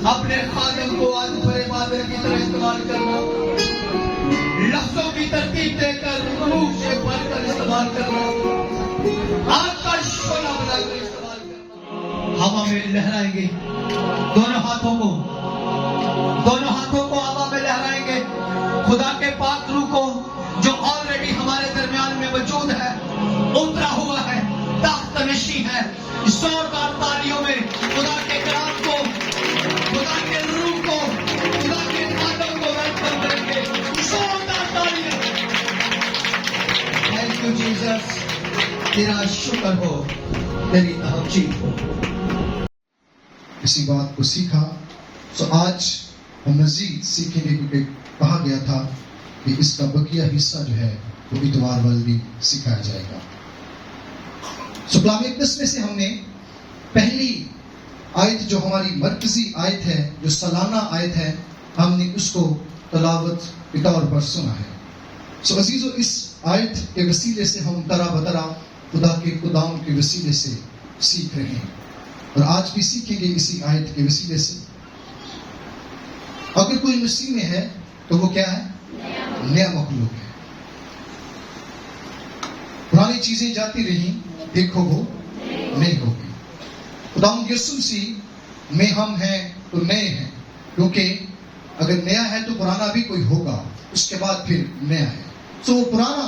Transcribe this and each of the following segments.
اپنے خادم کو آج بڑے بادل کی طرح استعمال کرنا، لفظوں کی ترتیب دے کر روح سے بھر کر استعمال کرنا، آگ کا شعلہ بنا کر استعمال کرنا۔ ہوا میں لہرائیں گے دونوں ہاتھوں کو ہوا میں لہرائیں گے، خدا کے پاک روح کو جو آلریڈی ہمارے درمیان میں موجود ہے، اترا ہوا ہے، تخت نشین ہے۔ زوردار تالیوں میں خدا کے کلام کو، خدا کے روح کو، خدا کے خادم کو ویلکم کریں گے۔ زوردار تالیاں۔ تھینک یو جیسس، تیرا شکر ہو، تیری توجیہ ہو۔ اسی بات کو سیکھا تو آج ہم مزید سیکھیں گے، کیونکہ کہا گیا تھا کہ اس کا بقیہ حصہ جو ہے وہ اتوار والے دن سکھایا جائے گا۔ کلام اقدس میں سے ہم نے پہلی آیت جو ہماری مرکزی آیت ہے، جو سالانہ آیت ہے، ہم نے اس کو تلاوت کے طور پر سنا ہے۔ عزیزو، اس آیت کے وسیلے سے ہم طرح بطرح خدا کے کلام کے وسیلے سے سیکھ رہے ہیں، اور آج بھی سیکھیں گے اسی آیت کے وسیلے سے۔ اگر کوئی مسیح میں ہے تو وہ کیا ہے؟ نیا مخلوق ہے۔ پرانی چیزیں جاتی رہیں، دیکھو وہ نئی ہو گئی۔ خداوند یسوع مسیح میں ہم ہیں تو نئے ہیں، کیونکہ اگر نیا ہے تو پرانا بھی کوئی ہوگا، اس کے بعد پھر نیا ہے۔ وہ پرانا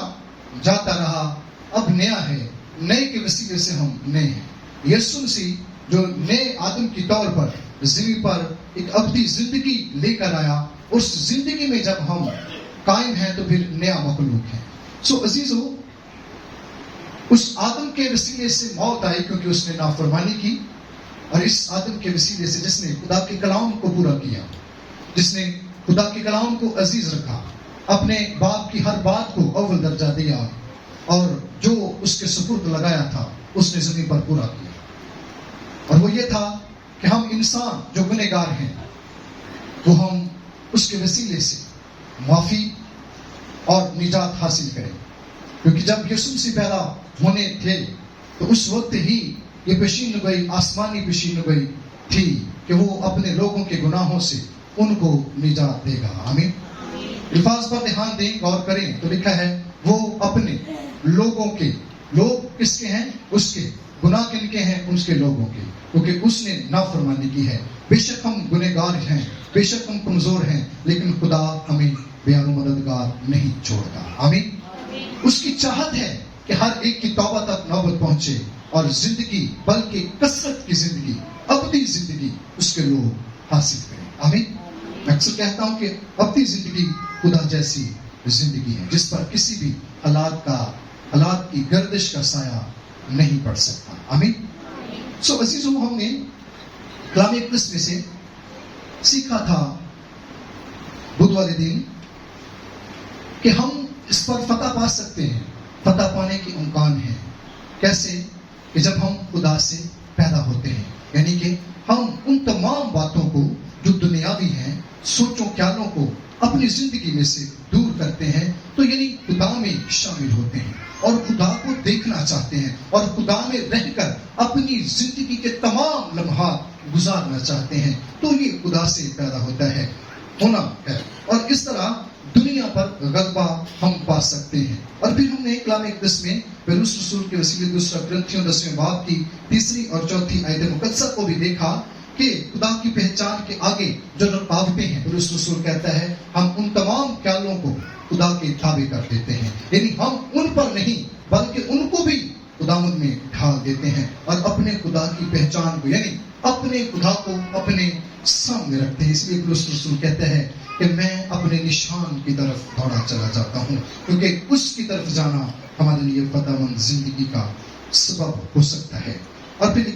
جاتا رہا، اب نیا ہے، نئے کے وسیلے سے ہم نئے ہیں۔ یسوع مسیح جو نئے آدم کی طور پر زمین پر ایک ابدی زندگی لے کر آیا، اس زندگی میں جب ہم قائم ہیں تو پھر نیا مخلوق ہے۔ عزیزو، اس آدم کے وسیلے سے موت آئی کیونکہ اس نے نافرمانی کی، اور اس آدم کے وسیلے سے جس نے خدا کے کلام کو پورا کیا، جس نے خدا کے کلام کو عزیز رکھا، اپنے باپ کی ہر بات کو اول درجہ دیا، اور جو اس کے سپرد لگایا تھا اس نے زمین پر پورا کیا۔ اور وہ یہ تھا کہ ہم انسان جو گنہگار ہیں، وہ ہم اس کے وسیلے سے معافی اور نجات حاصل کریں، کیونکہ جب یسوع مسیح پیدا ہونے تھے تو اس وقت ہی یہ پیشین گوئی، آسمانی پیشین گوئی تھی کہ وہ اپنے لوگوں کے گناہوں سے ان کو نجات دے گا۔ آمین۔ الفاظ پر دھیان دیں، غور کریں تو لکھا ہے وہ اپنے لوگوں کے، لوگ کس کے ہیں؟ اس کے۔ گناہ کن کے ہیں؟ اس کے لوگوں کے، کیونکہ اس نے نافرمانی کی ہے۔ بے شک ہم گنہگار ہیں، بے شک ہم کمزور ہیں، لیکن خدا ہمیں بے و مددگار نہیں چھوڑتا۔ آمین۔ اس کی چاہت ہے کہ ہر ایک کی توبہ تک نوبت پہنچے، اور زندگی، بلکہ کثرت کی زندگی، ابدی زندگی اس کے لوگ حاصل کریں۔ آمین۔ میں اکثر کہتا ہوں کہ ابدی زندگی خدا جیسی زندگی ہے جس پر کسی بھی حالات کی گردش کا سایہ نہیں پڑ سکتا۔ آمین۔ عزیزوں، ہم نے کلام اقدس میں سے سیکھا تھا بدھ والے دن کہ ہم اس پر فتح پا سکتے ہیں، فتح پانے کے امکان ہیں۔ کیسے؟ کہ جب ہم خدا سے پیدا ہوتے ہیں، یعنی کہ ہم ان تمام باتوں کو جو دنیاوی ہیں، سوچوں خیالوں کو اپنی زندگی میں سے دور کرتے ہیں، تو یعنی خدا میں شامل ہوتے ہیں اور خدا کو دیکھنا چاہتے ہیں، اور خدا میں رہ کر اپنی زندگی کے تمام لمحات گزارنا چاہتے ہیں، تو یہ خدا سے پیدا ہوتا ہے، ہونا ہے۔ اور اس طرح دنیا پر غلبہ ہم پا سکتے ہیں۔ اور پھر ہم نے کلام اقدس میں پولس رسول کے وسیلے دوسرا کرنتھیوں 10ویں باب کی 3 اور 4 آیت مقدسہ کو بھی دیکھا کہ خدا کی پہچان کے آگے جو رکاوٹیں ہیں، پولس رسول کہتا ہے ہم ان تمام خیالوں کو خدا کے تابع کر دیتے ہیں، یعنی ہم ان پر نہیں بلکہ ان کو بھی خداوند میں ڈھال دیتے ہیں، اور اپنے خدا کی پہچان کو، یعنی اپنے خدا کو اپنے سامنے رکھتے ہیں۔ اس لیے پولس رسول کہتا ہے کہ میں اپنے نشان کی طرف دوڑا چلا جاتا ہوں، کیونکہ اس کی طرف جانا ہمارے لیے فتح مند زندگی کا سبب ہو سکتا ہے۔ اور پھر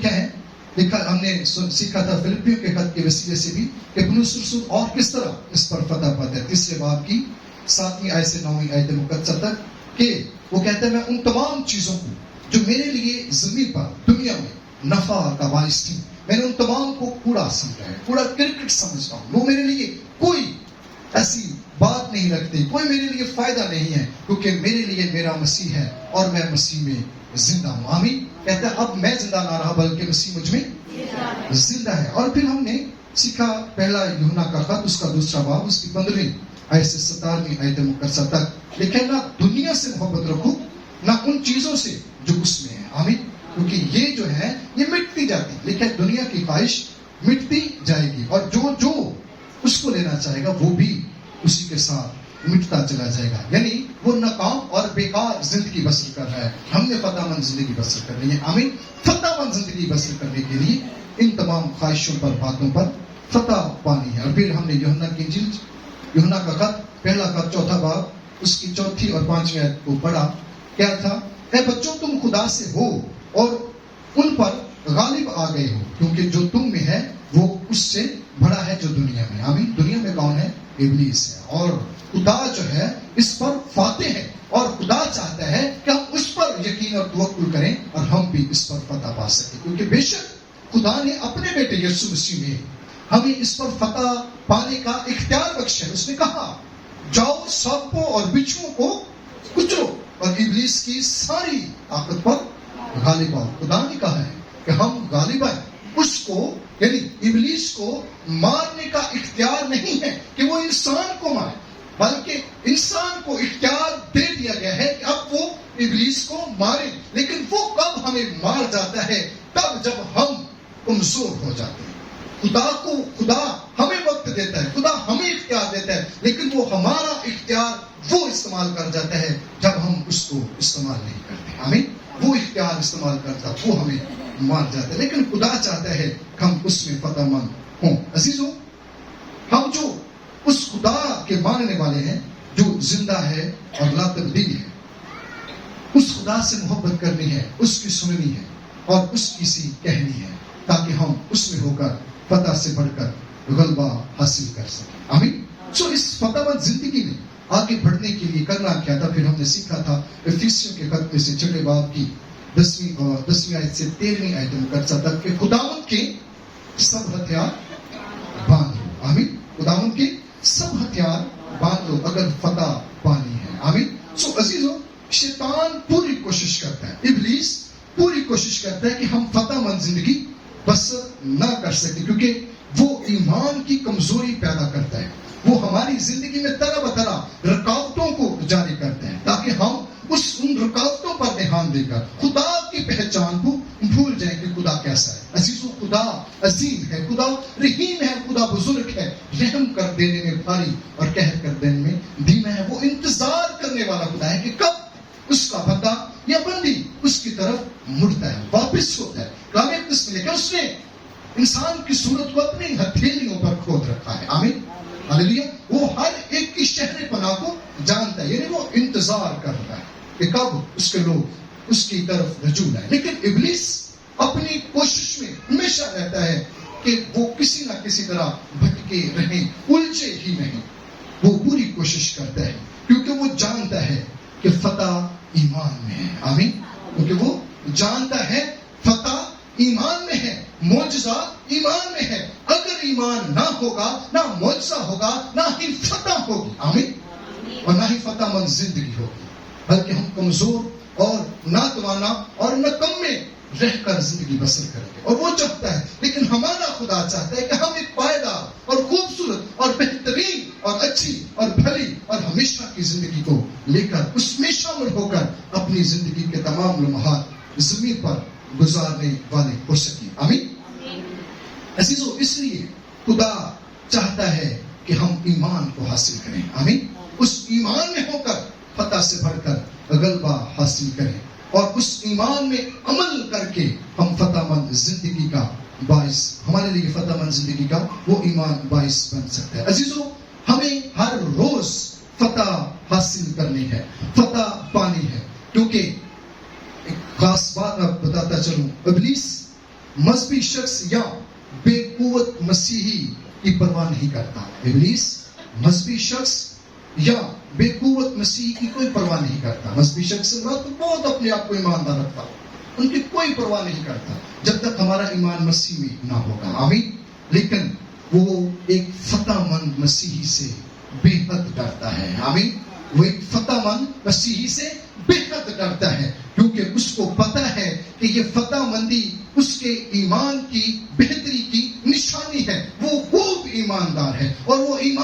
لکھا ہم نے سیکھا تھا فلپیوں کے خط کے وسیلے سے بھی کہ پولس رسول اور کس طرح اس پر فتح پاتا ہے، 3 باب کی 7 آیت سے 9 آیت مقدسہ تک، کہ وہ کہتا ہے میں ان تمام چیزوں کو جو میرے لیے زمین پر دنیا میں نفع کا باعث تھی، میں نے ان تمام کو کوڑا سمجھا ہے، کوڑا کرکٹ سمجھتا ہوں۔ وہ میرے لیے کوئی ایسی بات نہیں رکھتے، کوئی میرے لیے فائدہ نہیں ہے، کیونکہ میرے لیے میرا مسیح ہے اور میں مسیح میں زندہ ہوں۔ آمین۔ کہتا ہے اب میں زندہ نہ رہا بلکہ مسیح مجھ میں زندہ ہے۔ اور پھر ہم نے سیکھا پہلا یوحنا کا خط اس کا 2 باب اس کی 15 آیت سے 17 آیت مقدسہ تک لکھے نہ دنیا سے محبت رکھو نہ ان چیزوں سے جو اس میں ہے. آمین. کیونکہ یہ جو ہے یہ مٹتی جاتی ہے. لیکن دنیا کی خواہش مٹتی جائے گی اور جو اس کو لینا چاہے گا وہ بھی اسی کے ساتھ مٹتا چلا جائے گا. یعنی وہ ناکام اور بیکار زندگی بسر کر رہا ہے. ہم نے فتح مند زندگی بسر کرنی ہے. آمین. فتح مند زندگی بسر کرنے کے لیے ان تمام خواہشوں پر باتوں پر فتح پانی ہے. اور پھر ہم نے یوحنا کی انجیل یوحنا کا خط پہلا خط 4 باب اس کی 4 اور 5 آیت کو پڑھا. کیا تھا؟ اے بچوں تم خدا سے ہو اور ان پر غالب آ گئے ہو کیونکہ جو تم میں ہے وہ اس سے بڑا ہے جو دنیا میں. آمین. دنیا میں کون ہے؟ ابلیس ہے. اور خدا جو ہے اس پر فاتح ہے اور خدا چاہتا ہے کہ ہم اس پر یقین اور توکل کریں اور ہم بھی اس پر فتح پا سکیں. کیونکہ بے شک خدا نے اپنے بیٹے یسوع مسیح میں ہمیں اس پر فتح پانے کا اختیار بخشا ہے. اس نے کہا جاؤ سانپوں اور بچھوؤں کو کچلو اور ابلیس کی ساری طاقت پر غالب آؤ. خدا نے کہا ہے کہ ہم غالب آئیں. اس کو یعنی ابلیس کو مارنے کا اختیار نہیں ہے کہ وہ انسان کو مارے بلکہ انسان کو اختیار دے دیا گیا ہے کہ اب وہ ابلیس کو مارے. لیکن وہ کب ہمیں مار جاتا ہے؟ تب جب ہم کمزور ہو جاتے ہیں. خدا ہمیں وقت دیتا ہے, خدا ہمیں اختیار دیتا ہے, لیکن وہ ہمارا اختیار وہ استعمال کر جاتا ہے جب ہم اس کو استعمال نہیں کرتے. آمین. وہ اختیار استعمال کرتا وہ ہمیں مار جاتا ہے. لیکن خدا چاہتا ہے کہ ہم اس میں فتح مند ہوں. عزیزوں, ہم جو اس خدا کے ماننے والے ہیں جو زندہ ہے اور لا تبدیل ہے, اس خدا سے محبت کرنی ہے, اس کی سننی ہے اور اس کی سی کہنی ہے تاکہ ہم اس میں ہو کر فتح سے بڑھ کر غلبہ حاصل کر سکیں. آمین. سو اس فتح مند زندگی میں آگے بڑھنے کے لیے کرنا کیا تھا؟ پھر ہم نے سیکھا تھا افیسیوں کے خط میں سے 6 باب کی 10ویں آیت سے 13ویں آیت مقدسہ تک کہ خداوند کے سب ہتھیار باندھ لو. آمین. خداوند کے سب ہتھیار باندھ لو اگر فتح پانی ہے. آمین. سو عزیزوں, شیطان پوری کوشش کرتا ہے, ابلیس پوری کوشش کرتا ہے کہ ہم فتح مند زندگی بسر نہ کر سکیں کیونکہ وہ ایمان کی کمزوری پیدا کرتا ہے. وہ ہماری زندگی میں طرح بطرح رکاوٹوں کو جاری کرتے ہیں تاکہ ہم ان رکاوٹوں پر دھیان دے کر خدا کی پہچان کو بھول جائیں کہ خدا کیسا ہے. عزیزوں, خدا عظیم ہے, خدا رحیم ہے, خدا بزرگ ہے, رحم کر دینے میں بھاری اور قہر کر دینے میں دھیما ہے. وہ انتظار کرنے والا خدا ہے کہ کب اس کا بندہ یا بندی اس کی طرف مڑتا ہے, واپس ہوتا ہے. کلام اقدس میں لکھا اس نے انسان کی صورت کو اپنی ہتھیلیوں پر کھود رکھا ہے. آمین. ہاللیلویا. وہ ہر ایک کی شہر پناہ کو جانتا ہے, یعنی وہ انتظار کر رہا ہے کہ کب اس کے لوگ اس کی طرف رجوع لائیں. لیکن ابلیس اپنی کوشش میں ہمیشہ رہتا ہے کہ وہ کسی نہ کسی طرح بھٹکے رہیں, الجھے ہی نہیں. وہ پوری کوشش کرتا ہے کیونکہ وہ جانتا ہے کہ فتح ایمان میں ہے. آمین. کیونکہ وہ جانتا ہے فتح ایمان میں ہے, معجزہ ایمان میں ہے. اگر ایمان نہ ہوگا نہ معجزہ ہوگا نہ ہی فتح ہوگی. آمین. اور نہ ہی فتح مند زندگی ہوگی, بلکہ ہم کمزور اور ناتوانا اور نکمے رہ کر زندگی بسر کریں گے. اور وہ چاہتا ہے, لیکن ہمارا خدا چاہتا ہے کہ ہم ایک پائیدار اور خوبصورت اور بہترین اور اچھی اور بھلی اور ہمیشہ کی زندگی کو لے کر اس میں شامل ہو کر اپنی زندگی کے تمام لمحات زمین پر گزارنے والے ہو سکیں. آمین. عزیزو, اس لیے خدا چاہتا ہے کہ ہم ایمان کو حاصل کریں. آمین. اس ایمان میں ہو کر فتح سے بڑھ کر غلبہ حاصل کریں اور اس ایمان میں عمل کر کے ہم فتح مند زندگی کا باعث, ہمارے لیے فتح مند زندگی کا وہ ایمان باعث بن سکتا ہے. عزیزو, ہمیں ہر روز فتح حاصل کرنی ہے, فتح پانی ہے. کیونکہ ایک خاص بات میں بتاتا چلوں, ابلیس مذہبی شخص یا بے قوت مسیحی کی پرواہ نہیں کرتا. ابلیس مذہبی شخص یا بے قوت مسیح کی کوئی پرواہ نہیں کرتا. مذہبی شخص تو بہت اپنے آپ کو ایماندار رکھتا, ان کی کوئی پرواہ نہیں کرتا جب تک ہمارا ایمان مسیح میں نہ ہوگا. آمین. لیکن وہ ایک فتح مند مسیحی سے بے حد ڈرتا ہے. آمین. وہ ایک فتح مند مسیحی سے بے حد ڈرتا ہے کیونکہ اس کو پتا ہے کہ یہ فتح مندی اس کے ایمان کی بہتری کی نشانی ہے. وہ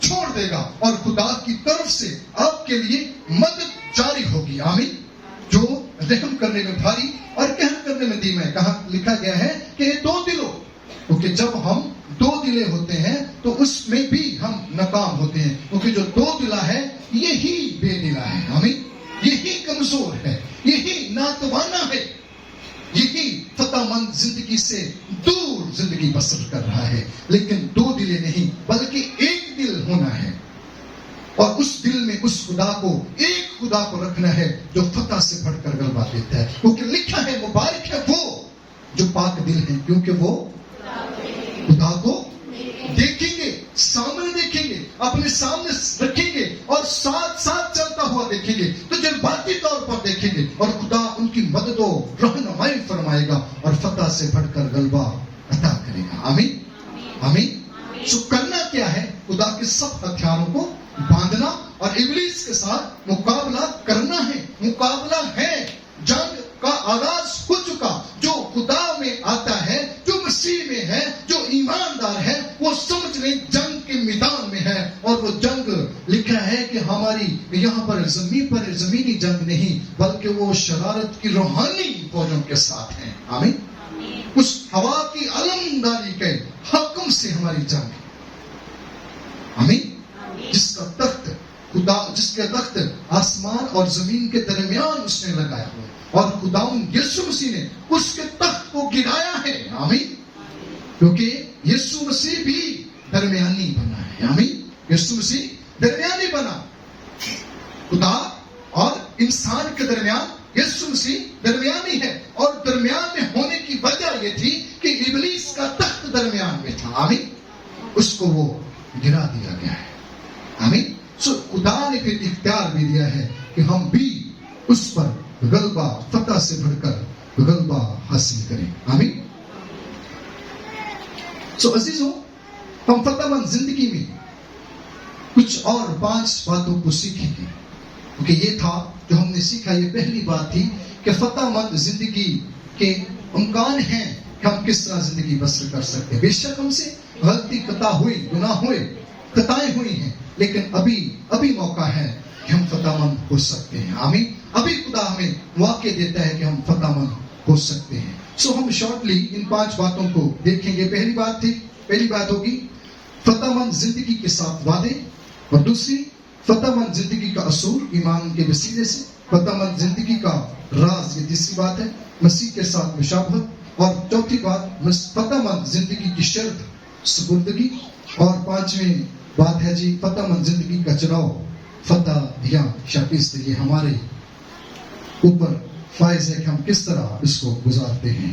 چھوڑ دے گا اور خدا کی طرف سے آپ کے لیے مدد جاری ہوگی. آمین. جو رحم کرنے میں بھاری اور قہر کرنے میں دھیما ہے. کہاں لکھا گیا ہے کہ دو دلوں، کیونکہ جب ہم دو دلے ہوتے ہیں تو اس میں بھی ہم ناکام ہوتے ہیں، کیونکہ جو دو دلا ہے یہی بے دلا ہے. آمین. یہی کمزور ہے، یہی ناتوانا ہے، یہی فتح مند زندگی سے دور زندگی بسر کر رہا ہے. لیکن دو دلے نہیں بلکہ ایک دل ہونا ہے، اور اس دل میں اس خدا کو، ایک خدا کو رکھنا ہے جو فتح سے بڑھ کر غلبہ دیتا ہے. کیونکہ لکھا ہے مبارک ہے وہ جو پاک دل ہے، کیونکہ وہ خدا کو دیکھیں گے، سامنے دیکھیں گے، اپنے سامنے رکھیں گے اور ساتھ ساتھ چلتا ہوا دیکھیں گے، تو جذباتی طور پر دیکھیں گے اور خدا ان کی مدد و رہنمائی فرمائے گا اور فتح سے بڑھ کر غلبہ عطا کرے گا. آمین. آمین. سو کرنا کیا ہے؟ خدا کے سب ہتھیاروں کو باندھنا اور ابلیس کے ساتھ مقابلہ کرنا ہے. مقابلہ ہے، جنگ کا آغاز ہو چکا. جو خدا میں آتا ہے، جو مسیح میں ہے، جو ایماندار ہے، وہ سمجھ لیں جنگ کے میدان میں ہے. اور وہ جنگ لکھا ہے کہ ہماری یہاں پر زمینی جنگ نہیں، بلکہ وہ شرارت کی روحانی فوجوں کے ساتھ ہے. آمین. اس ہوا کی علمداری کے حکم سے ہماری جنگ ہے. آمین. جس کا تخت خدا، جس کے تخت آسمان اور زمین کے درمیان اس نے لگایا ہوا، اور خداوند یسوع مسیح نے اس کے تخت کو گرایا ہے. آمین. کیونکہ یسوع مسیح بھی درمیانی بنا ہے. آمین. یسوع مسیح درمیانی بنا. خدا اور انسان کے درمیان یسوع مسیح درمیانی ہے، اور درمیان میں ہونے کی وجہ یہ تھی کہ ابلیس کا تخت درمیان میں تھا. آمین. اس کو وہ گرا دیا گیا ہے. آمین. سو خدا نے پھر اختیار بھی دیا ہے کہ ہم بھی اس پر غلبہ، فتح سے بڑھ کر غلبہ حاصل کریں. آمین. سو عزیزوں، ہم فتح مند زندگی میں کچھ اور 5 باتوں کو سیکھیں گے، کیونکہ یہ تھا جو ہم نے سیکھا. یہ پہلی بات تھی کہ فتح مند زندگی کے امکان ہیں کہ ہم کس طرح زندگی بسر کر سکتے ہیں. بے شک ہم سے غلطی خطا ہوئی، گناہ ہوئے، خطائیں ہوئی ہیں، لیکن ابھی موقع ہے کہ ہم فتح مند ہو سکتے ہیں. آمین. ابھی خدا ہمیں واقع دیتا ہے کہ ہم فتح مند ہو سکتے ہیں. سو ہم شارٹلی ان 5 باتوں کو دیکھیں گے. پہلی بات ہوگی فتح مند زندگی کے ساتھ وعدے، اور دوسری فتح مند زندگی کا اصول ایمان کے وسیلے سے. فتح مند زندگی کا راز، یہ تیسری بات ہے، مسیح کے ساتھ مشابہت. اور چوتھی بات فتح مند زندگی کی شرط سپردگی. اور 5ویں بات ہے جی فتح مند زندگی کا چناؤ، فتح یا شکست. یہ ہمارے اوپر فائز ہے کہ ہم کس طرح اس کو گزارتے ہیں.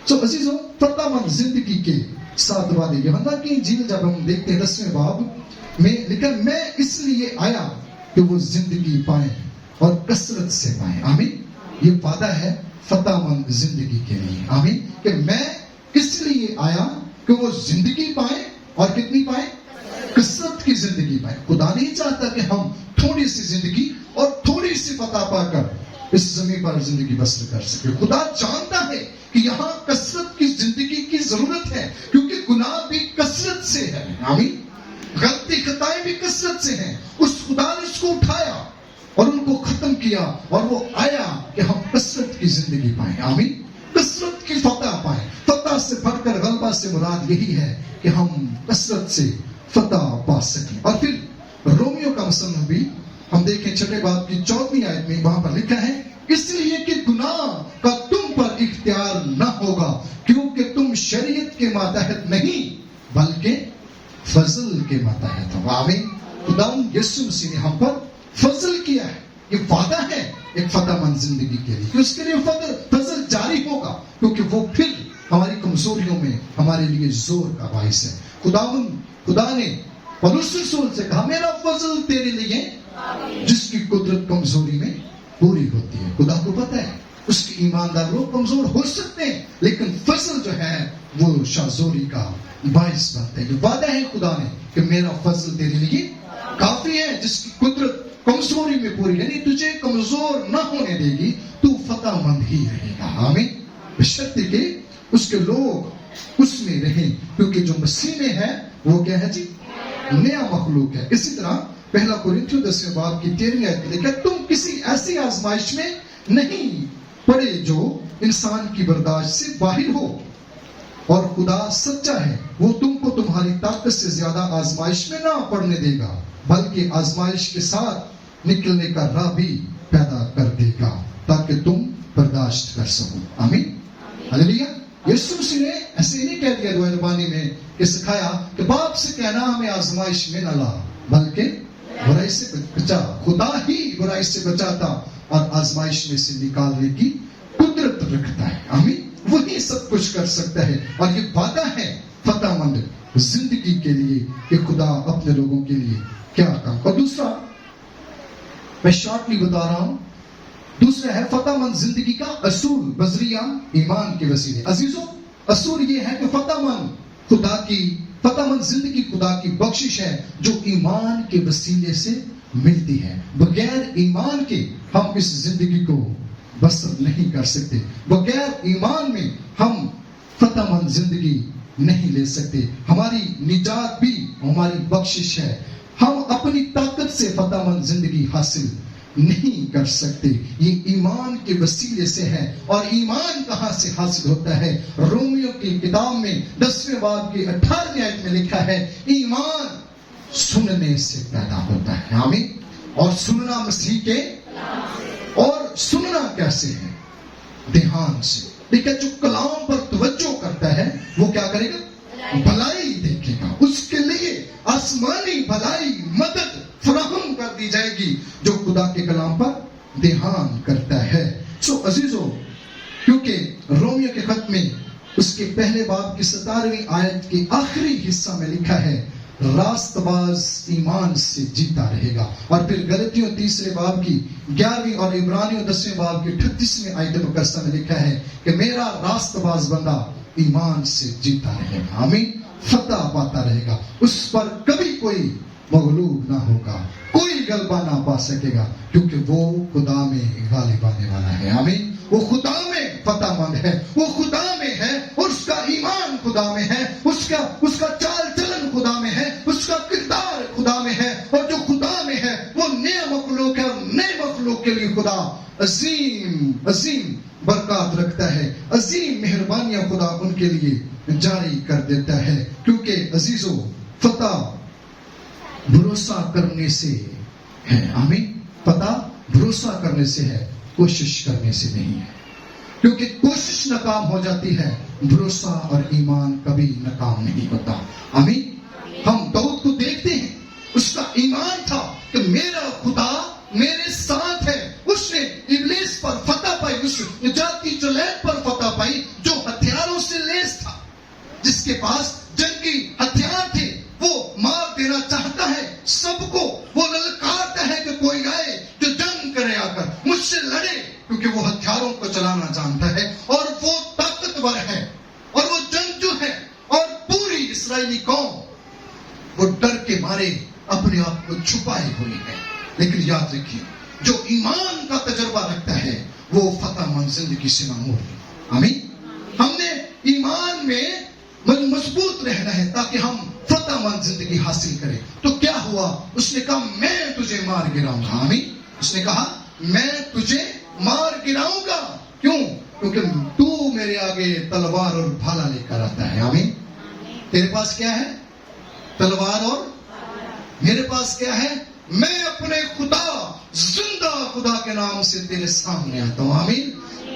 سو عزیزوں، فتح مند زندگی کے 7 وعدے. یوحنا کی انجیل جب ہم دیکھتے ہیں 10ویں باب میں لکھا، میں اس لیے آیا کہ وہ زندگی پائیں اور کثرت سے پائیں. آمین. یہ وعدہ ہے فتح مند زندگی کے لیے. آمین. کہ میں اس لیے آیا کہ وہ زندگی پائیں، اور کتنی پائیں؟ کثرت کی زندگی پائیں. خدا نہیں چاہتا کہ ہم تھوڑی سی زندگی اور تھوڑی سی فتح پا کر اس زمین پر زندگی بسر کر سکے. خدا جانتا ہے کہ یہاں کثرت کی زندگی کی ضرورت ہے، کیونکہ گناہ بھی کثرت سے ہے. آمین. غلطی خطائیں بھی کثرت سے ہیں. اس خدا نے اس کو اٹھایا اور ان کو ختم کیا، اور وہ آیا کہ ہم کثرت کی زندگی پائیں. آمین. کثرت کی فتح پائیں. فتح سے بڑھ کر غلبہ سے مراد یہی ہے کہ ہم کثرت سے فتح پا سکیں. اور پھر رومیو کا مصنف بھی ہم دیکھیں 6 باب کی 14ویں آیت میں، وہاں پر لکھا ہے، اس لیے کہ گناہ کا تم پر اختیار نہ ہوگا، کیونکہ تم شریعت کے ماتحت نہیں بلکہ فضل کے ماتحت ہو. آمین. خداوند یسوع مسیح نے ہم پر فضل کیا ہے. یہ وعدہ ہے ایک فتح مند زندگی کے لیے کہ اس کے لیے فضل جاری ہوگا، کیونکہ وہ پھر ہماری کمزوریوں میں ہمارے لیے زور کا باعث ہے. خدا نے پولس رسول سے کہا، میرا فضل تیرے لیے جس کی قدرت کمزوری میں پوری ہوتی ہے. خدا کو پتہ ہے اس کے ایماندار لوگ کمزور ہو سکتے ہیں، لیکن فضل جو ہے وہ شاذوری کا باعث بنتا ہے. یہ وعدہ ہے خدا نے کہ میرا فضل تیرے لیے کافی ہے، جس کی قدرت کمزوری میں پوری، یعنی تجھے کمزور نہ ہونے دے گی، تو فتح مند ہی رہے گا. آمین. بشرط کہ اس کے لوگ اس میں رہیں، کیونکہ جو مسیح میں ہے وہ کیا ہے جی؟ نیا مخلوق ہے۔ اسی طرح پہلا قرنتھیوں 10 باب کی 13 آیت میں لکھا، تم کسی ایسی آزمائش میں نہیں پڑے جو انسان کی برداشت سے باہر ہو، اور خدا سچا ہے، وہ تم کو تمہاری طاقت سے زیادہ آزمائش میں نہ پڑنے دے گا، بلکہ آزمائش کے ساتھ نکلنے کا راہ بھی پیدا کر دے گا تاکہ تم برداشت کر سکو۔ آمین، ہلیلویا۔ یسوع مسیح نے ایسے نہیں کہہ دیا دعائے ربانی میں کہ سکھایا کہ باپ سے کہنا ہمیں آزمائش میں نہ لا، بلکہ برائی سے بچا۔ خدا ہی برائی سے بچاتا اور آزمائش میں سے نکالنے کی قدرت رکھتا ہے۔ آمین، وہی سب کچھ کر سکتا ہے، اور یہ وعدہ ہے فتح مند زندگی کے لیے کہ خدا اپنے لوگوں کے لیے کیا کام۔ اور دوسرا میں شارٹلی بتا رہا ہوں، دوسرا ہے فتح مند زندگی کا اصول بذریعہ ایمان کے وسیلے۔ عزیزوں، اصول یہ ہے کہ فتح مند زندگی خدا کی بخشش ہے جو ایمان کے وسیلے سے ملتی ہے۔ بغیر ایمان کے ہم اس زندگی کو بسر نہیں کر سکتے، بغیر ایمان میں ہم فتح مند زندگی نہیں لے سکتے۔ ہماری نجات بھی ہماری بخشش ہے، ہم اپنی طاقت سے فتح مند زندگی حاصل نہیں کر سکتے، یہ ایمان کے وسیلے سے ہے۔ اور ایمان کہاں سے حاصل ہوتا ہے؟ رومیو کی کتاب میں 10 باب کی 18 آیت میں لکھا ہے، ایمان سننے سے پیدا ہوتا ہے۔ آمین۔ اور سننا مسیح کے، اور سننا کیسے ہے؟ دھیان سے۔ دیکھیں، جو کلام پر توجہ کرتا ہے وہ کیا کرے گا؟ بھلائی دیکھے گا، اس کے لیے آسمانی بھلائی مدد فراہم کر دی جائے گی جو خدا کے کلام پر دھیان کرتا ہے۔ عزیزو، کیونکہ رومیو کے خط میں اس کے پہلے باب کی 17ویں آیت کے آخری حصہ میں لکھا ہے، راست باز ایمان سے جیتا رہے گا۔ اور پھر غلطیوں 3 باب کی 11ویں اور عبرانیوں 10 باب کی 38ویں آیت مقدسہ میں لکھا ہے کہ میرا راست باز بندہ ایمان سے جیتا رہے گا، آمین، فتح پاتا رہے گا، اس پر کبھی کوئی مغلوب نہ ہوگا، کوئی غلبہ نہ پا سکے گا، کیونکہ وہ خدا میں غالب آنے والا ہے۔ آمین، وہ خدا میں فتح مند ہے، وہ خدا میں ہے، اور اس کا ایمان خدا میں ہے، اس کا چال چلن خدا میں ہے، اس کا کردار خدا میں ہے، اور جو خدا میں ہے وہ نیا مخلوق ہے، اور نئے مخلوق کے لیے خدا عظیم برکات رکھتا ہے، عظیم مہربانیاں خدا ان کے لیے جاری کر دیتا ہے۔ کیونکہ عزیزو، فتح بھروسہ کرنے سے ہے۔ آمین، فتح بھروسہ کرنے سے ہے، کوشش کرنے سے نہیں ہے، کیونکہ کوشش ناکام ہو جاتی ہے، بھروسہ اور ایمان کبھی ناکام نہیں ہوتا۔ آمین۔ ہم داؤد کو دیکھتے ہیں، اس کا ایمان تھا کہ میرا خدا میرے ساتھ ہے، اس نے ابلیس پر فتح پائی، اس نجاتی جلیب پر فتح پائی جو ہتھیاروں سے لیس تھا، جس کے پاس جنگی ہتھیار تھے، وہ مار دینا چاہتا ہے سب کو، وہ للکارتا ہے کہ کوئی آئے جو جنگ کرے، آ کر مجھ سے لڑے، کیونکہ وہ ہتھیاروں کو چلانا جانتا ہے، اور وہ طاقتور ہے، اور وہ جنگجو ہے، اور پوری اسرائیلی قوم وہ ڈر کے مارے اپنے آپ کو چھپائے ہوئے ہے۔ لیکن یاد رکھیے، جو ایمان کا تجربہ رکھتا ہے وہ فتح مند زندگی سے معمور ہے۔ آمین۔ ہم نے ایمان میں مضبوط رہنا ہے تاکہ ہم فتح مند زندگی حاصل کریں۔ تو کیا ہوا؟ اس نے کہا میں تجھے مار گراؤں گا۔ آمین۔ اس نے کہا میں تجھے مار گراؤں گا۔ کیوں؟ کیونکہ تو میرے آگے تلوار اور بھالا لے کر آتا ہے۔ آمین۔ تیرے پاس کیا ہے؟ تلوار، اور میرے پاس کیا ہے؟ میں اپنے خدا، زندہ خدا کے نام سے تیرے سامنے آتا ہوں۔ آمین۔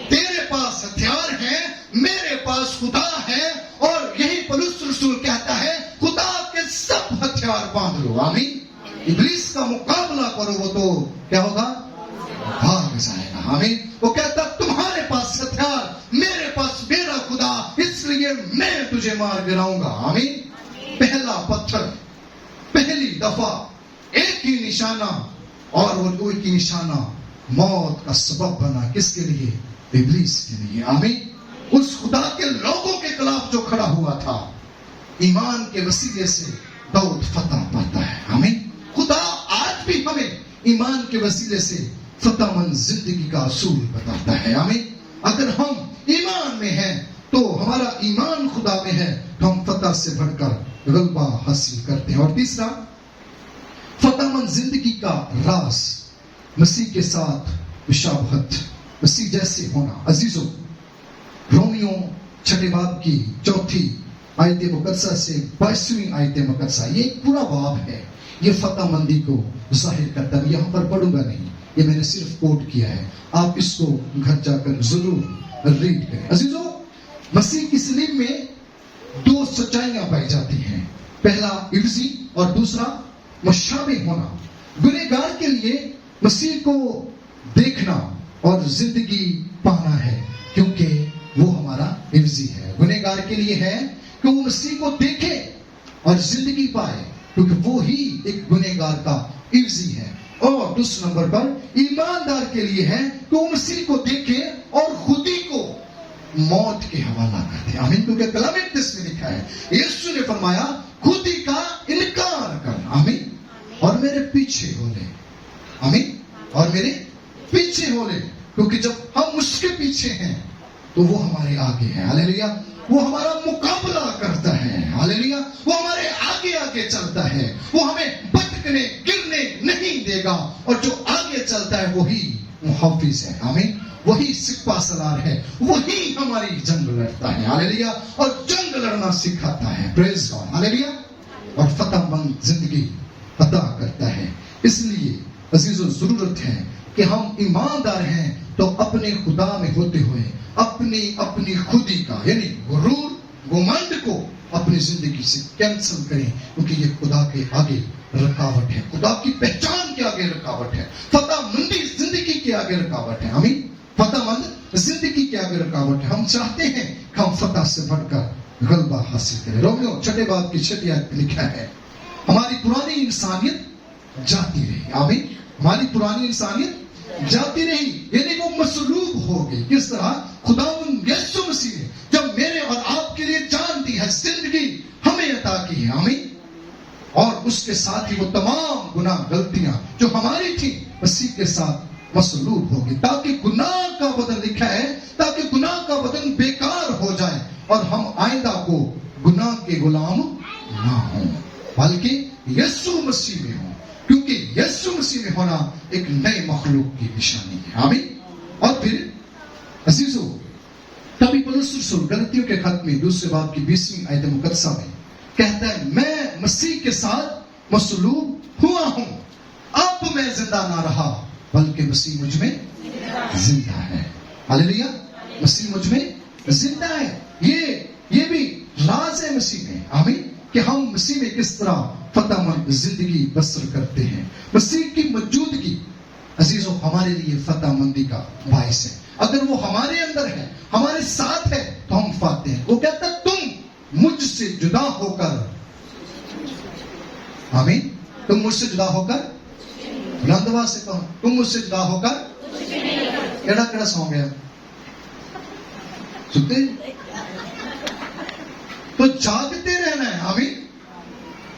تیرے پاس ہتھیار ہیں، میرے پاس خدا ہے، اور یہی پولس رسول کہتا ہے خدا کے سب ہتھیار باندھ لو۔ آمین۔ ابلیس کا مقابلہ کرو، وہ تو کیا ہوگا؟ بھاگ جائے گا۔ آمین۔ وہ کہتا تمہارے پاس ہتھیار، میرے پاس میرا خدا، اس لیے میں تجھے مار گراؤں گا۔ آمین۔ پہلا پتھر، پہلی دفعہ ایک ہی نشانہ، اور وہ ایک ہی نشانہ موت کا سبب بنا، کس کے لیے؟ ابلیس کے لیے۔ آمین۔ اس خدا کے لوگوں کے خلاف جو کھڑا ہوا تھا، ایمان کے وسیلے سے داؤد فتح پاتا ہے۔ آمین۔ خدا آج بھی ہمیں ایمان کے وسیلے سے فتح مند زندگی کا اصول بتاتا ہے۔ آمین۔ اگر ہم ایمان میں ہیں تو ہمارا ایمان خدا میں ہے تو ہم فتح سے بڑھ کر غلبہ حاصل کرتے ہیں. اور تیسرا فتح مند زندگی کا راز مسیح کے ساتھ مشابہت، مسیح جیسے ہونا. عزیزو، رومیو 6 باب کی 4 آیت مقدسہ سے 22ویں آیت مقدسہ، یہ ایک پورا باب ہے. یہ فتح مندی کو ظاہر کرتا ہے. یہاں پر پڑھوں گا نہیں، یہ میں نے صرف کوٹ کیا ہے. آپ اس کو گھر جا کر ضرور ریڈ کریں. عزیزو، مسیح کی صلیب میں 2 سچائیاں پائی جاتی ہیں. پہلا عوضی اور دوسرا مشابہ ہونا. گنہگار کے لیے مسیح کو دیکھنا اور زندگی پانا ہے، کیونکہ وہ ہمارا عوضی ہے. گنہگار کے لیے ہے کہ وہ مسیح کو دیکھے اور زندگی پائے، کیونکہ وہ ہی ایک گنہگار کا عوضی ہے. اور دوسرے نمبر پر ایماندار کے لیے ہے کہ وہ مسیح کو دیکھے اور خود ہی کو موت کے حوالہ کر دے. آمین. کیونکہ کلام اقدس میں لکھا ہے، یسوع نے فرمایا خود ہی کا انکار کر، آمین، اور میرے پیچھے ہو لے. آمین. اور میرے پیچھے ہو لے، کیونکہ جب ہم اس کے پیچھے ہیں تو وہ ہمارے آگے ہے. ہاللیلویا. وہ ہمارا مقابلہ کرتا ہے. ہاللیلویا. وہ ہمارے آگے آگے چلتا ہے. وہ ہمیں بھٹکنے گرنے نہیں دے گا. اور جو آگے چلتا ہے وہی محافظ ہے. آمین. وہی سپہ سالار ہے. وہی ہماری جنگ لڑتا ہے. ہاللیلویا. اور جنگ لڑنا سکھاتا ہے. پریز گاڈ. ہاللیلویا. اور فتح مند زندگی عطا کرتا ہے. اس لیے عزیزو، ضرورت ہے کہ ہم ایماندار ہیں تو اپنے خدا میں ہوتے ہوئے اپنی خودی کا یعنی غرور گمنڈ کو اپنی زندگی سے کینسل کریں، کیونکہ یہ خدا کے آگے رکاوٹ ہے. خدا کی پہچان کے آگے رکاوٹ ہے. فتح مندی زندگی کے آگے رکاوٹ ہے. آمین. فتح مند زندگی کے آگے رکاوٹ ہے. ہم چاہتے ہیں کہ ہم فتح سے بڑھ کر غلبہ حاصل کریں. رومیو 6 باب کی 6 آیت میں لکھا ہے، ہماری پرانی انسانیت جاتی رہی. آمین. ہماری پرانی انسانیت جاتی رہی، یعنی وہ مصلوب ہو گئی. کس طرح؟ خداوند یسوع مسیح نے جب میرے اور آپ کے لیے جان دی ہے، زندگی ہمیں عطا کی ہے. آمین. اور اس کے ساتھ ہی وہ تمام گناہ غلطیاں جو ہماری تھی مسیح کے ساتھ مصلوب ہو گئی، تاکہ گناہ کا بدن لکھا ہے، تاکہ گناہ کا بدن بیکار ہو جائے اور ہم آئندہ کو گناہ کے غلام نہ ہوں، بلکہ یسوع مسیح میں ہوں. کیونکہ یسوع مسیح میں ہونا ایک نئے مخلوق کی نشانی ہے. آمین. اور پھر عزیزو، تبھی پولس رسول غلطیوں کے خط میں 2 باب کی 20ویں آیت مقدسہ میں کہتا ہے، میں مسیح کے ساتھ مصلوب ہوا ہوں. اب میں زندہ نہ رہا بلکہ مسیح مجھ میں زندہ ہے. ہاللیلویا. مسیح مجھ میں زندہ ہے. یہ بھی راز ہے مسیح میں. آمین. کہ ہم مسیح میں کس طرح فتح مند زندگی بسر کرتے ہیں. مسیح کی موجودگی عزیزو ہمارے لیے فتح مندی کا باعث ہے. اگر وہ ہمارے اندر ہے، ہمارے ساتھ ہے، تو ہم فاتح ہیں. وہ کہتا ہے تم مجھ سے جدا ہو کر، آمین، تم مجھ سے جدا ہو کر، بلند آواز سے کہو، تم مجھ سے جدا ہو کر کیڑا سانگ ہے سنتے، تو جاگتے رہنا ہے. آمین.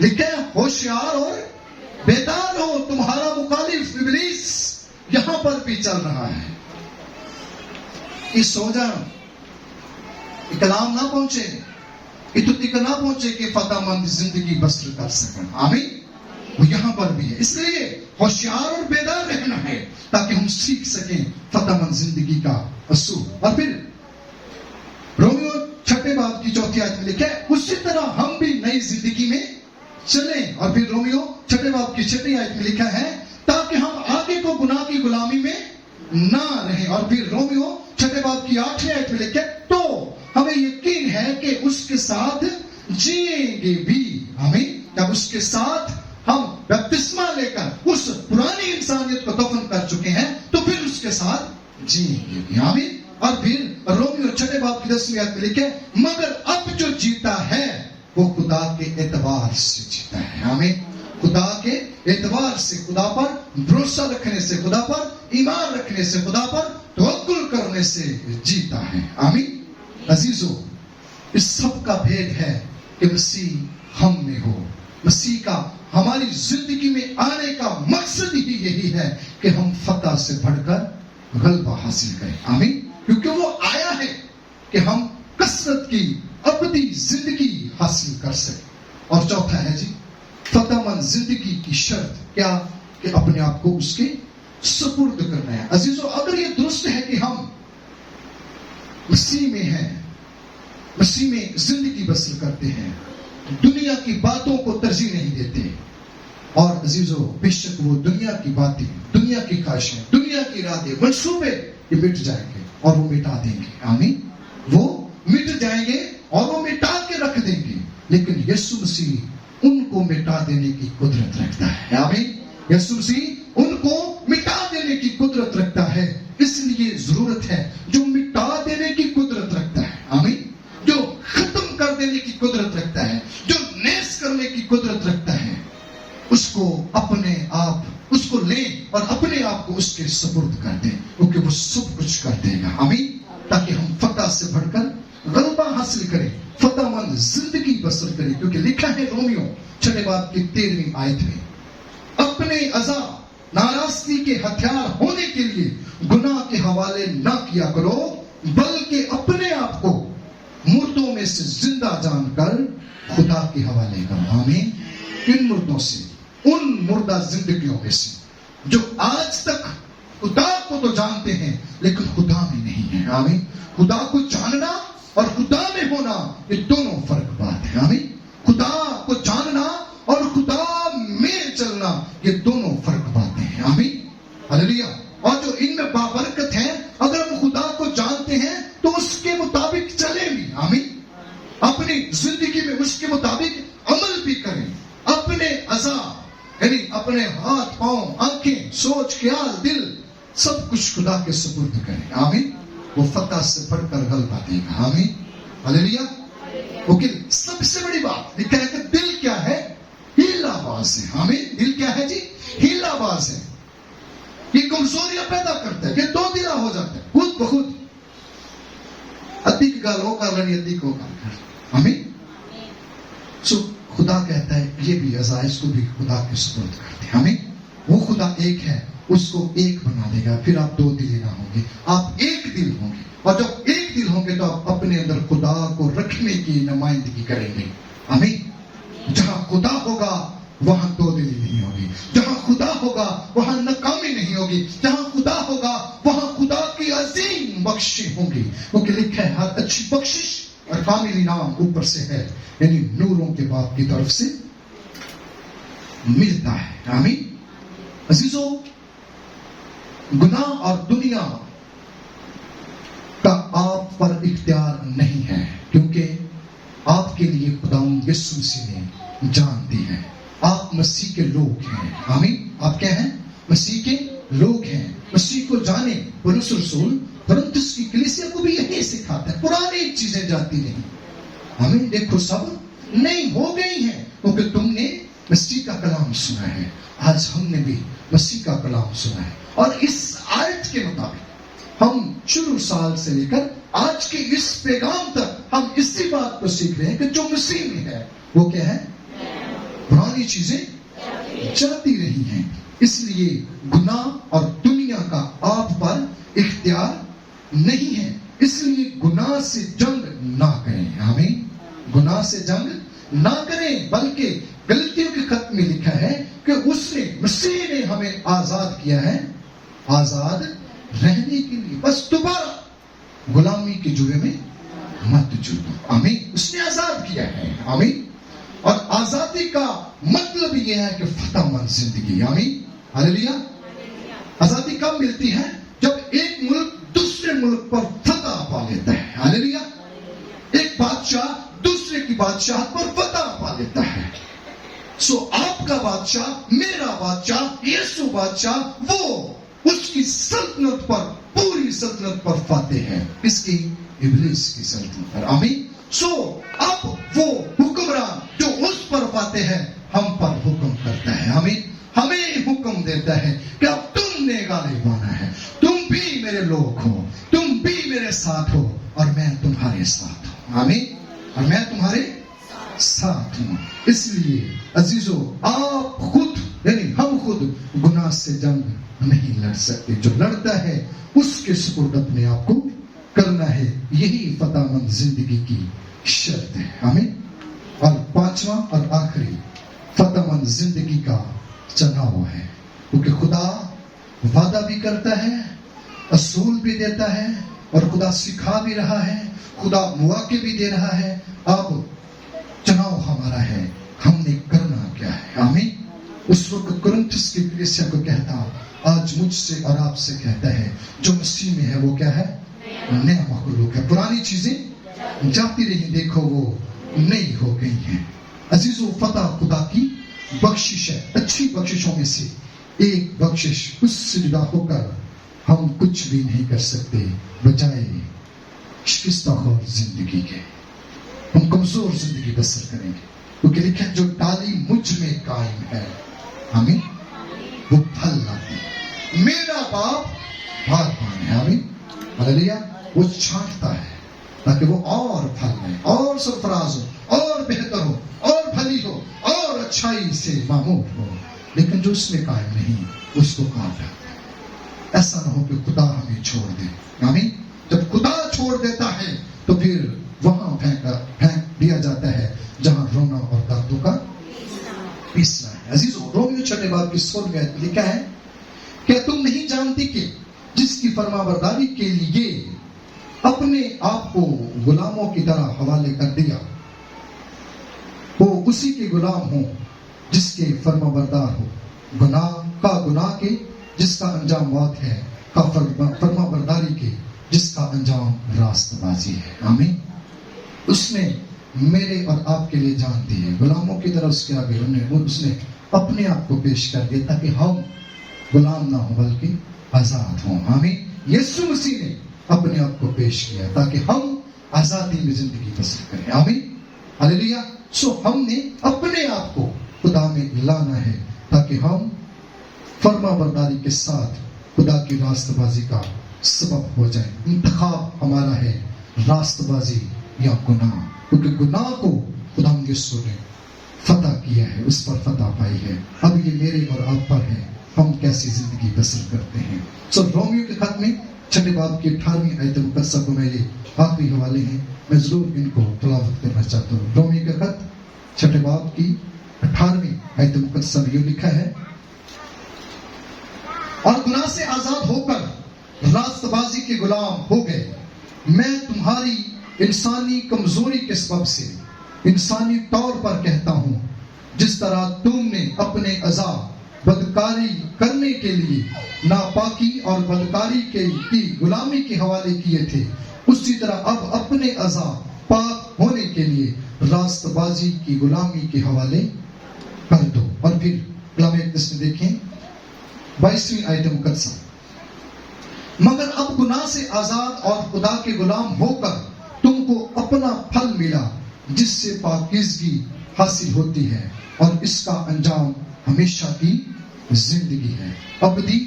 لکھے ہوشیار اور بیدار ہو، تمہارا مخالف ابلیس یہاں پر بھی چل رہا ہے. اس سو جانا، کلام نہ پہنچے، اتنی نہ پہنچے کہ فتح مند زندگی بسر کر سکیں. آمین. وہ یہاں پر بھی ہے. اس لیے ہوشیار اور بیدار رہنا ہے تاکہ ہم سیکھ سکیں فتح مند زندگی کا اصول. اور پھر رومیو 6 باب کی 4 آیت میں لکھا ہے، اسی طرح ہم بھی نئی زندگی میں چلیں. اور پھر رومیو 6 باب کی 6 آیت میں لکھا ہے، تاکہ ہم آگے کو گناہ کی غلامی میں نہ رہیں. اور پھر رومیو 6 باب کی 8 آیت میں لکھا ہے، تو ہمیں یقین ہے کہ اس کے ساتھ جئیں گے بھی. آمین. جب اس کے ساتھ ہم بپتسمہ لے کر اس پرانی انسانیت کو دفن کر چکے ہیں تو پھر اس کے ساتھ جئیں گے بھی. آمین. اور پھر رومیو 6 باب کی 10 آیت میں لکھے، مگر اب جو جیتا ہے وہ خدا کے اعتبار سے جیتا ہے. آمین. خدا کے اعتبار سے، خدا پر بھروسہ رکھنے سے، خدا پر ایمان رکھنے سے، خدا پر توکل کرنے سے جیتا ہے. آمین. عزیزو، اس سب کا بھید ہے کہ مسیح ہم میں ہو. مسیح کا ہماری زندگی میں آنے کا مقصد ہی یہی ہے کہ ہم فتح سے بڑھ کر غلبہ حاصل کریں. آمین. کیونکہ وہ آیا ہے کہ ہم کثرت کی ابدی زندگی حاصل کر سکے. اور چوتھا ہے جی فتح مند زندگی کی شرط کیا کہ اپنے آپ کو اس کے سپرد کرنا ہے. عزیزو اگر یہ درست ہے کہ ہم مسیح میں ہیں, مسیح میں زندگی بسر کرتے ہیں, دنیا کی باتوں کو ترجیح نہیں دیتے, اور عزیزو بے شک وہ دنیا کی باتیں, دنیا کی خواہشیں, دنیا کی ارادے, منصوبے یہ مٹ جائیں گے اور وہ مٹا دیں گے. آمین. وہ مٹ جائیں گے اور وہ مٹا کے رکھ دیں گے, لیکن یسوع مسیح ان کو مٹا دینے کی قدرت رکھتا ہے. آمین. یسوع مسیح ان کو مٹا دینے کی قدرت رکھتا ہے. اس لیے ضرورت ہے جو مٹا دینے کی قدرت رکھتا ہے. آمین. جو ختم کر دینے کی قدرت رکھتا ہے, جو نیز کرنے کی قدرت رکھتا ہے, اس کو اپنے آپ اس کو لیں اور اپنے آپ کو اس کے سپرد کر دیں, کیونکہ وہ سب کچھ کر دے گا. آمین. تاکہ ہم فتح سے بڑھ کر غلبہ حاصل کریں, فتح مند زندگی بسر کریں. کیونکہ لکھا ہے رومیو 6 باب کی 13ویں آیت میں, اپنے عزا ناراضگی کے ہتھیار ہونے کے لیے گناہ کے حوالے نہ کیا کرو, بلکہ اپنے آپ کو مردوں میں سے زندہ جان کر خدا کے حوالے کرو. آمین. ان مردوں سے, ان مردہ زندگیوں میں سے جو آج تک خدا کو تو جانتے ہیں لیکن خدا میں نہیں ہے. آمین. خدا کو جاننا اور خدا میں ہونا یہ دونوں فرق بات ہے. آمین. خدا کو جاننا اور خدا میں چلنا یہ دونوں فرق باتیں ہیں. آمین. ہلیلویا. اور جو ان میں بابرکت ہیں, اگر ہم خدا کو جانتے ہیں تو اس کے مطابق چلیں بھی. آمین. اپنی زندگی میں اس کے مطابق عمل بھی کریں. اپنے عزا یعنی اپنے ہاتھ, پاؤں, آنکھیں, سوچ, خیال, دل سب کچھ خدا کے سپرد کریں. آمین. وہ فتح سے بڑھ کر غلبہ دے گا. آمین. ہلیلویا. لیکن سب سے بڑی بات لکھا ہے کہ دل کیا ہے, ہیلا باز ہے. آمین. دل کیا ہے جی, ہیلا باز ہے. یہ کمزوریاں پیدا کرتا ہے, یہ دو دلا ہو جاتا ہے خود بخود. ادھی کی گال ہو کر لڑی, ادھی کو کر. آمین. سو خدا کہتا ہے یہ بھی عزا, اس کو بھی خدا کے سپرد کرتے ہیں. آمین. وہ خدا ایک ہے, اس کو ایک بنا دے گا. پھر آپ دو دل نہ ہوں گے, آپ ایک دل ہوں گے. اور جب ایک دل ہوں گے تو آپ اپنے اندر خدا کو رکھنے کی نمائندگی کریں گے. آمین. جہاں خدا ہوگا وہاں دو دلی نہیں ہوگی. جہاں خدا ہوگا وہاں ناکامی نہیں ہوگی. جہاں خدا ہوگا وہاں خدا کی عظیم بخشش ہوں گی. کیونکہ لکھا ہے ہر اچھی بخشش اور کامل انعام اوپر سے ہے, یعنی نوروں کے باپ کی طرف سے ملتا ہے. آمین. عزیزو گناہ اور دنیا کا آپ پر اختیار نہیں ہے, کیونکہ آپ کے لیے خداوند یسوع مسیح نے جان دی ہے. آپ مسیح کے لوگ ہیں. آمین. آپ کیا ہیں, مسیح کے لوگ ہیں. مسیح کو جانے. پولس رسول کرنتھس کی کلیسیا کو بھی یہی سکھاتا ہے, پرانی چیزیں جاتی نہیں. آمین. دیکھو سب نئی ہو گئی ہیں کیونکہ تم نے مسیح کا کلام سنا ہے. آج ہم نے بھی مسیح کا کلام سنا ہے, اور اس آیت کے مطابق ہم شروع سال سے لے کر آج کے اس پیغام تک ہم اسی بات کو سیکھ رہے ہیں کہ جو مسیح میں ہے وہ کیا ہے, پرانی چیزیں جاتی رہی ہیں. اس لیے گناہ اور دنیا کا آپ پر اختیار نہیں ہے. اس لیے گناہ سے جنگ نہ کریں. آمین. گناہ سے جنگ نہ کریں, بلکہ غلطیوں کے خط میں لکھا ہے کہ اس نے, مسیح نے ہمیں آزاد کیا ہے, آزاد رہنے کے لیے. بس دوبارہ غلامی کے جوئے میں مت جڑو. آمین. اس نے آزاد کیا ہے. آمین. اور آزادی کا مطلب یہ ہے کہ فتح مند زندگی. آمین. ہلیلویا. آزادی کب ملتی ہے, جب ایک ملک دوسرے ملک پر فتح پا لیتا ہے. ہلیلویا. ایک بادشاہ دوسرے کی بادشاہت پر فتح پا لیتا ہے. سو آپ کا بادشاہ, میرا بادشاہ, یسوع بادشاہ, وہ اس کی سلطنت پر, پوری سلطنت پر فاتح ہے. اس کی, ابلیس کی سلطنت پر. آمین. سو اب وہ حکمران جو اس پر فاتح ہے ہم پر حکم کرتا ہے. آمین. ہمیں حکم دیتا ہے کہ اب تم نے غالب آنا ہے, تم بھی میرے لوگ ہو, تم بھی میرے ساتھ ہو, اور میں تمہارے ساتھ ہوں. آمین. اور میں تمہارے ساتھ ہوں. اس لیے عزیزو آپ خود یعنی ہم خود گناہ سے جنگ نہیں لڑ سکتے. جو لڑتا ہے اس کے سپرد اپنے آپ کو کرنا ہے، یہی فتح مند زندگی کی شرط ہے. آمین. اور پانچواں اور آخری فتح مند زندگی کا چناؤ ہے، کیونکہ خدا وعدہ بھی کرتا ہے، اصول بھی دیتا ہے، اور خدا سکھا بھی رہا ہے، خدا مواقع بھی دے رہا ہے. اب چناؤ ہمارا ہے، ہم نے کرنا کیا ہے. آمین. اس وقت کرنتھس کی کلیسیا کو کہتا، آج مجھ سے اور آپ سے کہتا ہے، جو مسیح میں ہے وہ کیا ہے؟ نیا مخلوق ہے. پرانی چیزیں جاتی رہی، دیکھو وہ نئی ہو گئی ہیں. عزیزو، فتح خدا کی بخشش ہے. اچھی بخششوں میں سے ایک بخشش، اس سے جدا ہو کر ہم کچھ بھی نہیں کر سکتے بجائے شکستہ خور زندگی کے. ہم کمزور زندگی بسر کریں گے، کیونکہ لکھا جو ڈالی مجھ میں قائم ہے، آمین، وہ پھل لاتی ہے. میرا باپ باغبان ہے. آمین. ہاللیلویا. وہ چھانٹتا ہے تاکہ وہ اور پھل لے، اور سرفراز ہو، اور بہتر ہو، اور بھلی ہو، اور اچھائی سے معمور ہو. لیکن جو اس میں قائم نہیں، اس کو کاٹ ڈالتا ہے. ایسا نہ ہو کہ خدا ہمیں چھوڑ دے. آمین. جب خدا چھوڑ دیتا ہے تو پھر وہاں پھینک دیا جاتا ہے جہاں رونا اور دردوں کا پیسنا ہے. عزیزو، رومیو 6 باب کی 16 میں لکھا ہے کہ تم نہیں جانتی کہ جس کی فرما برداری کے لیے اپنے آپ کو غلاموں کی طرح حوالے کر دیا، وہ اسی کے غلام ہوں جس کے فرما بردار ہو. گناہ کے جس کا انجام موت ہے، کا فرما برداری کے جس کا انجام راست بازی ہے. آمین. اس نے میرے اور آپ کے لیے جان دی ہے. غلاموں کی طرح اس کے آگے اس نے اپنے آپ کو پیش کر دیا تاکہ ہم غلام نہ ہوں بلکہ آزاد ہوں. آمین. یسوع مسیح نے اپنے آپ کو پیش کیا تاکہ ہم آزادی میں زندگی بسر کریں. آمین. ہاللیلویا. ہم نے اپنے آپ کو خدا میں لانا ہے تاکہ ہم فرما برداری کے ساتھ خدا کی راست بازی کا سبب ہو جائے. انتخاب ہمارا ہے راست بازی یا گناہ، کیونکہ گناہ کو خدا یسوع نے فتح کیا ہے، اس پر فتح پائی ہے. اب یہ میرے اور آپ پر ہے، ہم کیسی زندگی بسر کرتے ہیں. رومیو کے خط میں 6 باب کی 18ویں آیت مقدسہ کو میں یہ آخری حوالے ہیں، میں ضرور ان کو تلاوت کرنا چاہتا ہوں. رومیو کے خط 6 باب کی 18ویں آیت مقدسہ میں یہ لکھا ہے، اور گناہ سے آزاد ہو کر راست بازی کے غلام ہو گئے. میں تمہاری انسانی کمزوری کے سبب سے انسانی طور پر کہتا ہوں، جس طرح تم نے اپنے اعضاء بدکاری کرنے کے لیے ناپاکی اور بدکاری کی غلامی کے حوالے کیے تھے، اسی طرح اب اپنے اعضاء پاک ہونے کے لیے راست بازی کی غلامی کے حوالے کر دو. اور پھر کلام اقدس میں دیکھیں 22ویں آیت مقدسہ، مگر اب گناہ سے آزاد اور خدا کے غلام ہو کر تم کو اپنا پھل ملا جس سے پاکیزگی حاصل ہوتی ہے، اور اس کا انجام ہمیشہ کی زندگی ہے، ابدی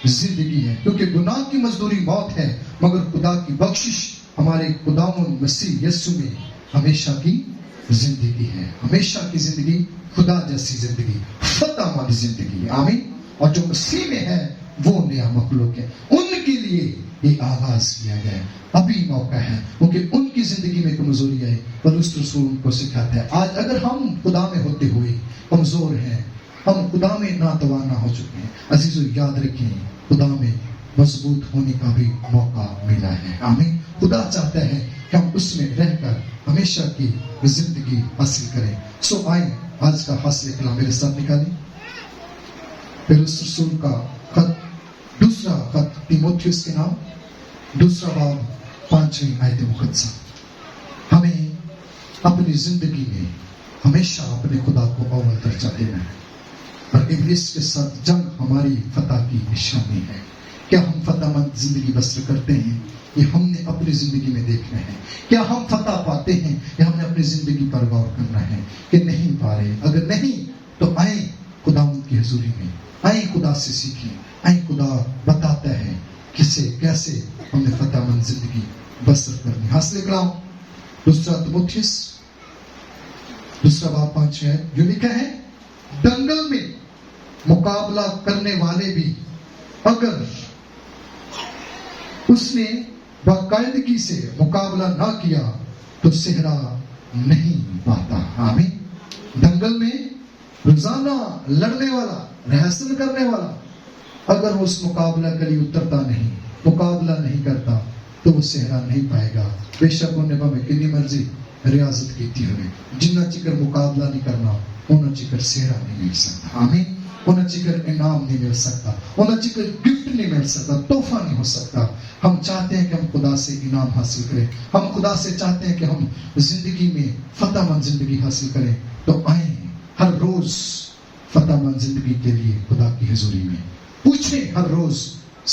زندگی ہے. کیونکہ گناہ کی مزدوری موت ہے، مگر خدا کی بخشش ہمارے خداوند مسیح یسوع میں ہمیشہ کی زندگی ہے. ہمیشہ کی زندگی، خدا جیسی زندگی، فتح والی زندگی. آمین. اور جو مسیح میں ہے وہ نیا مخلوق ہے. ان کے لیے یہ آغاز کیا گیا ہے. ابھی موقع ہے، کیونکہ ان کی زندگی میں کمزوری ہے، پولس رسول ان کو سکھاتا ہے. آج اگر ہم خدا میں ہوتے ہوئے کمزور ہیں، ہم خدا میں ناتوانا ہو چکے ہیں، عزیزو یاد رکھیں خدا میں مضبوط ہونے کا بھی موقع ملا ہے. آمین. خدا چاہتا ہے کہ ہم اس میں رہ کر ہمیشہ کی زندگی حاصل کریں. آئیں آج کا حاصل کلام میرے ساتھ نکالیں. پولس رسول کا خط، دوسرا خط تیموتھیوس کے نام، 2 باب 5ویں آیت مقدسہ. ہمیں اپنی زندگی میں ہمیشہ اپنے خدا کو اول درجہ دینا ہے، اور ابلیس کے ساتھ جنگ ہماری فتح کی نشانی ہے. کیا ہم فتح مند زندگی بسر کرتے ہیں؟ یہ ہم نے اپنی زندگی میں دیکھنا ہے. کیا ہم فتح پاتے ہیں؟ یہ ہم نے اپنی زندگی پر غور کرنا ہے کہ نہیں پا رہے. اگر نہیں تو آئیں خداوند کی حضوری میں، آئیں خدا سے سیکھیں. آئیں خدا بتاتا ہے کیسے ہم نے فتح مند زندگی بسر کرنی. حاصل کلام 2 تیموتھیوس 2 باب 5 ہے، جو لکھا ہے، دنگل میں مقابلہ کرنے والے بھی اگر اس نے باقاعدگی سے مقابلہ نہ کیا تو صحرا نہیں پاتا. آمین. دنگل میں روزانہ لڑنے والا، ریہرسل کرنے والا، اگر وہ اس مقابلہ کے لیے اترتا نہیں، مقابلہ نہیں کرتا تو وہ صحرا نہیں پائے گا. بے شک انہیں میں کنی مرضی ریاضت کیتی ہوئے جنہ چکر مقابلہ نہیں کرنا انہیں چکر صحرا نہیں مل سکتا. آمین. انہیں چکر انعام نہیں مل سکتا، انہیں چکر گفٹ نہیں مل سکتا، تحفہ نہیں ہو سکتا. ہم چاہتے ہیں کہ ہم خدا سے انعام حاصل کریں، ہم خدا سے چاہتے ہیں کہ ہم زندگی میں فتح مند زندگی حاصل کریں. تو آئیں ہر روز فتح مند زندگی کے لیے خدا کی حضوری میں پوچھیں، ہر روز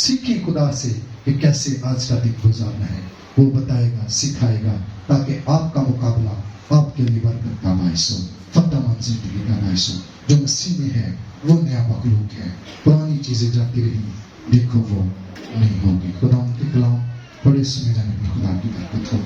سیکھیں خدا سے کہ کیسے آج کا دن گزارنا ہے. وہ بتائے گا، سکھائے گا، تاکہ آپ کا مقابلہ آپ کے لیے برکت کا باعث ہو، فتح مند زندگی کا باعث ہو. جو مسیح میں ہے وہ نیا مخلوق ہے، پرانی چیزیں جاتی رہی، دیکھو وہ نہیں ہوگی. خدا ان کے کلام بڑے سنے جانے میں خدا کی برکت ہو.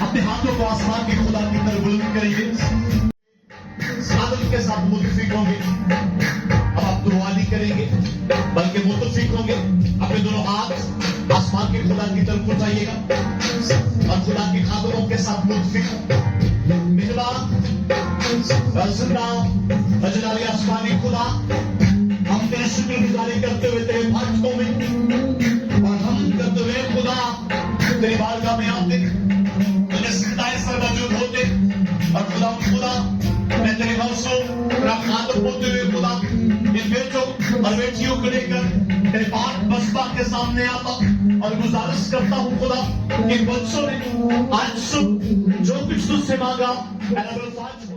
اپنے ہاتھوں کو آسمان کے خدا کی طرف بلند کریں گے، عادت کے ساتھ متفق ہوں گے. اب آپ دعا نہیں کریں گے بلکہ متفق ہوں گے. اپنے دونوں ہاتھ آسمان کے خدا کی طرف اٹھائیے گا اور خدا کی خاطروں کے ساتھ متفق ہوں. مہربان جلالی آسمانی خدا، ہم تیرے شکر گزاری کرتے ہوئے تیرے بھاجتوں میں اور ہم کرتے ہوئے خدا تیری بارگاہ میں آتے، تجھے سجدائے سر موجود ہوتے اور خدا میں تیرے بھروسوں خاطر ہوتے ہوئے خدا ان بیٹوں اور بیٹیوں کو لے کر تیرے پاک بسبا کے سامنے آتا اور گزارش کرتا ہوں خدا کہ بچوں نے آج صبح جو کچھ تجھ سے مانگا